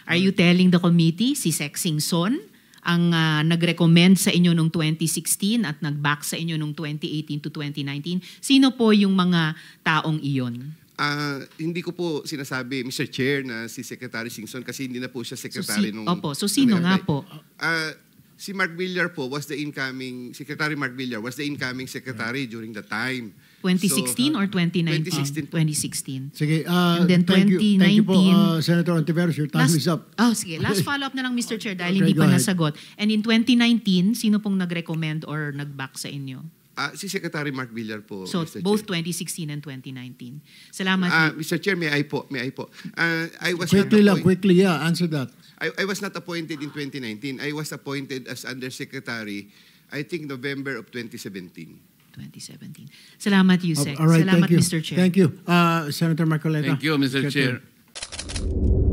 Are you telling the committee si Sec Singson ang nag-recommend sa inyo noong 2016 at nag-back sa inyo noong 2018 to 2019? Sino po yung mga taong iyon? Hindi ko po sinasabi, Mr. Chair, na si Secretary Singson kasi hindi na po siya secretary nung... Opo, so sino nga po? Si Mark Villar po was the incoming, Secretary Mark Villar was the incoming secretary during the time. 2016 or 2019? 2016. 2016. Sige, And then thank you po, 2019, Senator Ontiveros, your time is up. Sige, last follow-up na lang, Mr. Chair, dahil Okay, hindi pa go ahead. nasagot. And in 2019, sino pong nag-recommend or nag-back sa inyo? Si Secretary Mark Villar po, So, Mr. both Chair. 2016 and 2019. Salamat. Mr. Chair, may I po? I was Quickly, yeah, answer that. I was not appointed in 2019. I was appointed as Undersecretary, I think November of 2017. 2017. Salamat, Yusek. All right, Salamat, thank you. Mr. Chair. Thank you. Senator Marcoleta. Thank you, Mr. Secretary. Chair.